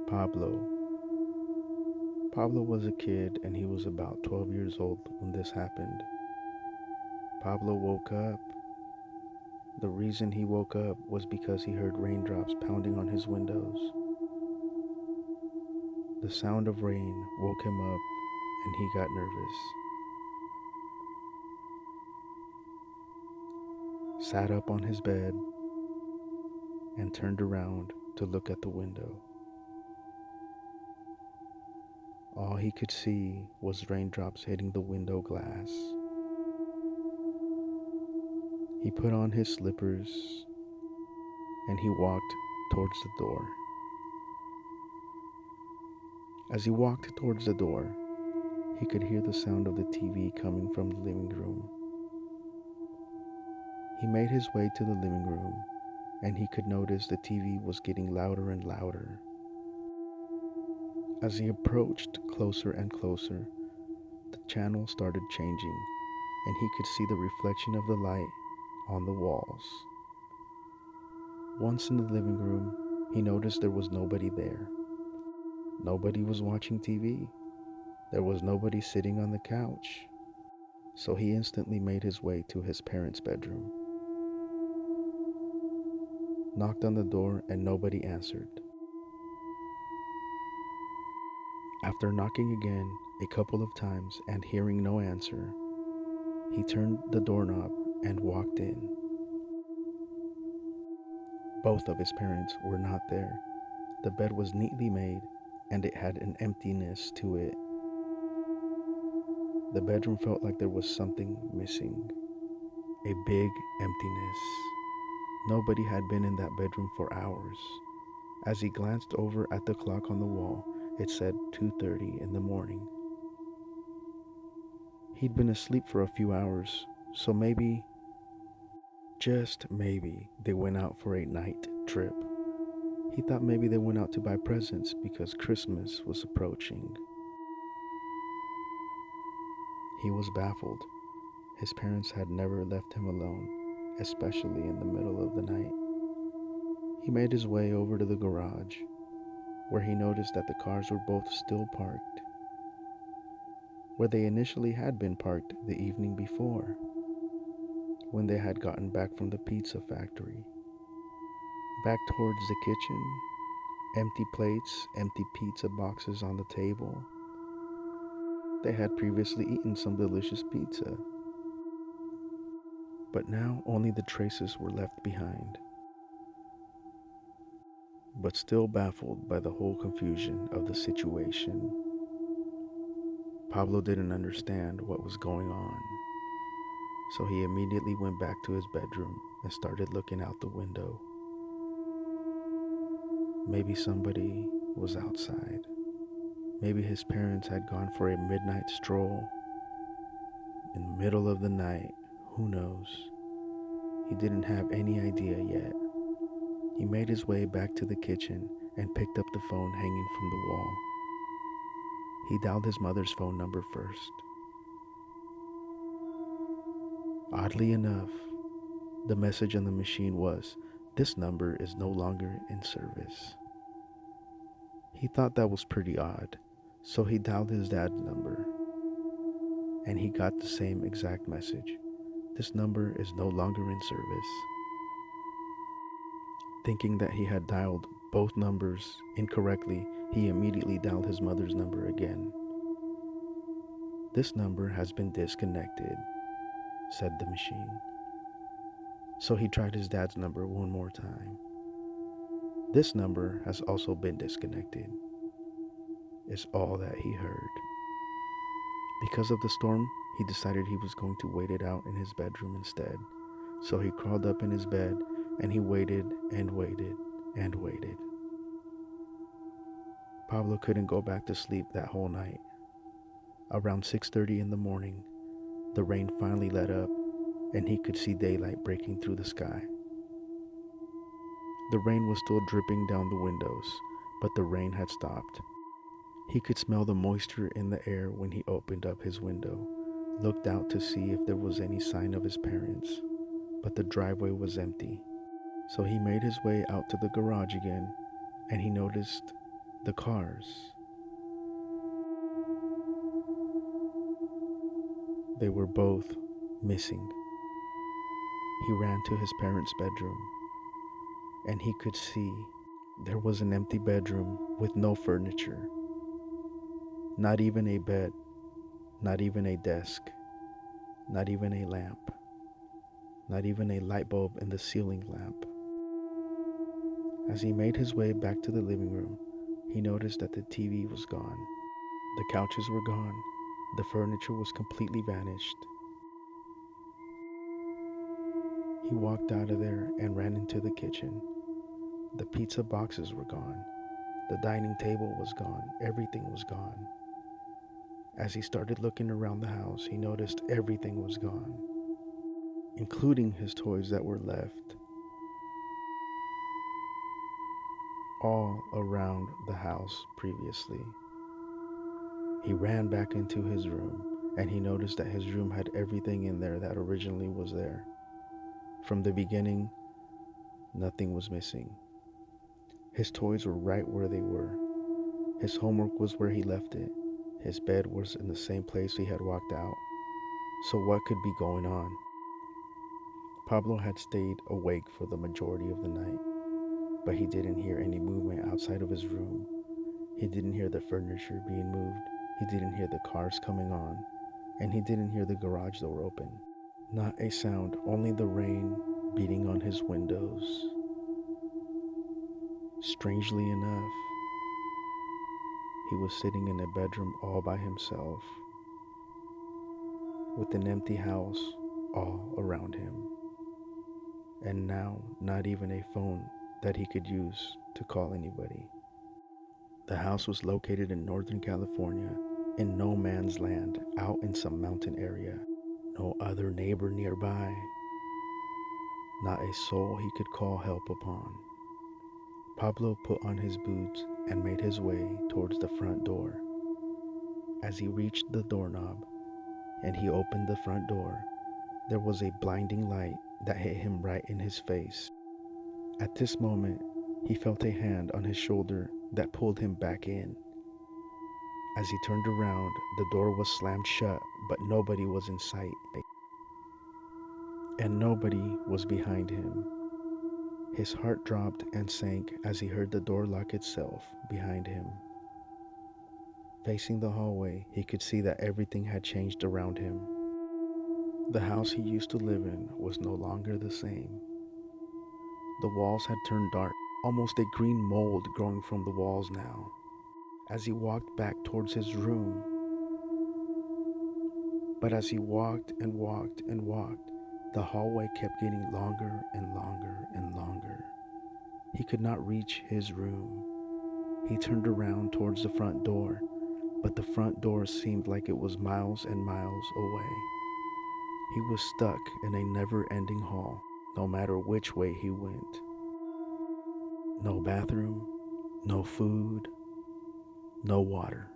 Pablo. Pablo was a kid and he was about 12 years old when this happened. Pablo woke up. The reason he woke up was because he heard raindrops pounding on his windows. The sound of rain woke him up and he got nervous. Sat up on his bed and turned around to look at the window. All he could see was raindrops hitting the window glass. He put on his slippers and he walked towards the door. As he walked towards the door, he could hear the sound of the TV coming from the living room. He made his way to the living room and he could notice the TV was getting louder and louder. As he approached closer and closer, the channel started changing and he could see the reflection of the light on the walls. Once in the living room, he noticed there was nobody there. Nobody was watching TV. There was nobody sitting on the couch. So he instantly made his way to his parents' bedroom. Knocked on the door and nobody answered. After knocking again a couple of times and hearing no answer, he turned the doorknob and walked in. Both of his parents were not there. The bed was neatly made and it had an emptiness to it. The bedroom felt like there was something missing. A big emptiness. Nobody had been in that bedroom for hours. As he glanced over at the clock on the wall, it said 2:30 in the morning. He'd been asleep for a few hours, so maybe, just maybe, they went out for a night trip. He thought maybe they went out to buy presents because Christmas was approaching. He was baffled. His parents had never left him alone, especially in the middle of the night. He made his way over to the garage, where he noticed that the cars were both still parked, where they initially had been parked the evening before, when they had gotten back from the pizza factory. Back towards the kitchen, empty plates, empty pizza boxes on the table. They had previously eaten some delicious pizza, but now only the traces were left behind. But still baffled by the whole confusion of the situation, Pablo didn't understand what was going on, so he immediately went back to his bedroom and started looking out the window. Maybe somebody was outside. Maybe his parents had gone for a midnight stroll in the middle of the night. Who knows? He didn't have any idea yet. He made his way back to the kitchen and picked up the phone hanging from the wall. He dialed his mother's phone number first. Oddly enough, the message on the machine was, "This number is no longer in service." He thought that was pretty odd, so he dialed his dad's number, and he got the same exact message. "This number is no longer in service." Thinking that he had dialed both numbers incorrectly, he immediately dialed his mother's number again. "This number has been disconnected," said the machine. So he tried his dad's number one more time. "This number has also been disconnected," is all that he heard. Because of the storm, he decided he was going to wait it out in his bedroom instead. So he crawled up in his bed and he waited and waited and waited. Pablo couldn't go back to sleep that whole night. Around 6:30 in the morning, the rain finally let up and he could see daylight breaking through the sky. The rain was still dripping down the windows, but the rain had stopped. He could smell the moisture in the air when he opened up his window, looked out to see if there was any sign of his parents, but the driveway was empty. So he made his way out to the garage again, and he noticed The cars, they were both missing. He ran to his parents' bedroom and he could see there was an empty bedroom with no furniture, not even a bed, not even a desk, not even a lamp, not even a light bulb in the ceiling lamp. As he made his way back to the living room, he noticed that the TV was gone, the couches were gone, the furniture was completely vanished. He walked out of there and ran into the kitchen. The pizza boxes were gone, the dining table was gone, everything was gone. As he started looking around the house, he noticed everything was gone, including his toys that were left all around the house previously. He ran back into his room and he noticed that his room had everything in there that originally was there. From the beginning, nothing was missing. His toys were right where they were. His homework was where he left it. His bed was in the same place he had walked out. So what could be going on? Pablo had stayed awake for the majority of the night, but he didn't hear any movement outside of his room. He didn't hear the furniture being moved. He didn't hear the cars coming on. And he didn't hear the garage door open. Not a sound, only the rain beating on his windows. Strangely enough, he was sitting in a bedroom all by himself, with an empty house all around him. And now, not even a phone that he could use to call anybody. The house was located in Northern California, in no man's land, out in some mountain area. No other neighbor nearby. Not a soul he could call help upon. Pablo put on his boots and made his way towards the front door. As he reached the doorknob and he opened the front door, there was a blinding light that hit him right in his face. At this moment, he felt a hand on his shoulder that pulled him back in. As he turned around, the door was slammed shut, but nobody was in sight, and nobody was behind him. His heart dropped and sank as he heard the door lock itself behind him. Facing the hallway, he could see that everything had changed around him. The house he used to live in was no longer the same. The walls had turned dark, almost a green mold growing from the walls now. As he walked back towards his room, but as he walked and walked and walked, the hallway kept getting longer and longer and longer. He could not reach his room. He turned around towards the front door, but the front door seemed like it was miles and miles away. He was stuck in a never-ending hall, no matter which way he went. No bathroom, no food, no water.